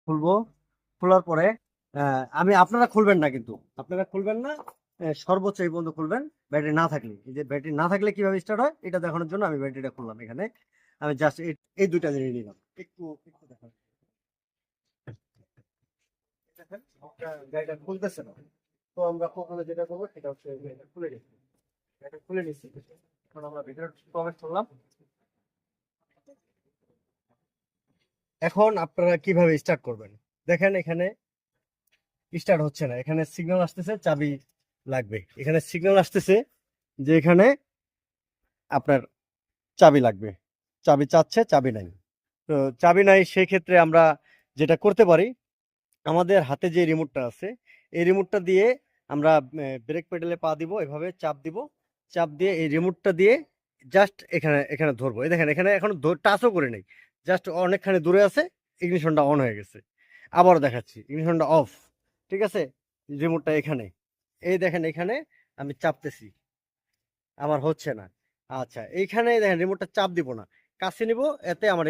খুলবো। খোলার পরে আমি, আপনারা খুলবেন না, কিন্তু আপনারা খুলবেন না, সর্বোচ্চ এই পর্যন্ত খুলবেন ব্যাটারি না থাকলে। এই যে ব্যাটারি না থাকলে কিভাবে স্টার্ট হয় এটা দেখানোর জন্য আমি ব্যাটারিটা খুললাম এখানে। আমি জাস্ট এই দুইটা জিনিস নিলাম। একটু একটু দেখান। দেখেন, গাড়িটা খুলতেছে না। তো আমরা প্রথমে যেটা করবো সেটা হচ্ছে এটা খুলে নিচ্ছি। এটা খুলে নিচ্ছি। এখন আমরা ভিতরে প্রবেশ করলাম। এখন আপনারা কিভাবে স্টার্ট করবেন দেখেন। এখানে স্টার্ট হচ্ছে না, এখানে সিগন্যাল আসতেছে চাবি লাগবে। এখানে সিগন্যাল আসতেছে যে এখানে আপনার চাবি লাগবে, চাবি চাচ্ছে, চাবি নাই। তো চাবি নাই, সেই ক্ষেত্রে আমরা যেটা করতে পারি, আমাদের হাতে যে রিমোটটা আছে এই রিমোটটা দিয়ে আমরা ব্রেক পেডালে পা দিব, এভাবে চাপ দিব। চাপ দিয়ে এই রিমোটটা দিয়ে জাস্ট এখানে এখানে ধরবো। এই দেখেন এখানে এখনো টাচও করে নেই, জাস্ট অনেকখানি দূরে আছে। ইগনিশনটা অন হয়ে গেছে। আবারও দেখাচ্ছি, ইগনিশনটা অফ। ঠিক আছে, রিমোটটা এখানে, এই দেখেন এখানে আমি চাপতেছি, আমার হচ্ছে না। আচ্ছা, এইখানে দেখেন রিমোটটা চাপ দিব না, কাছে নিব, এতে আমার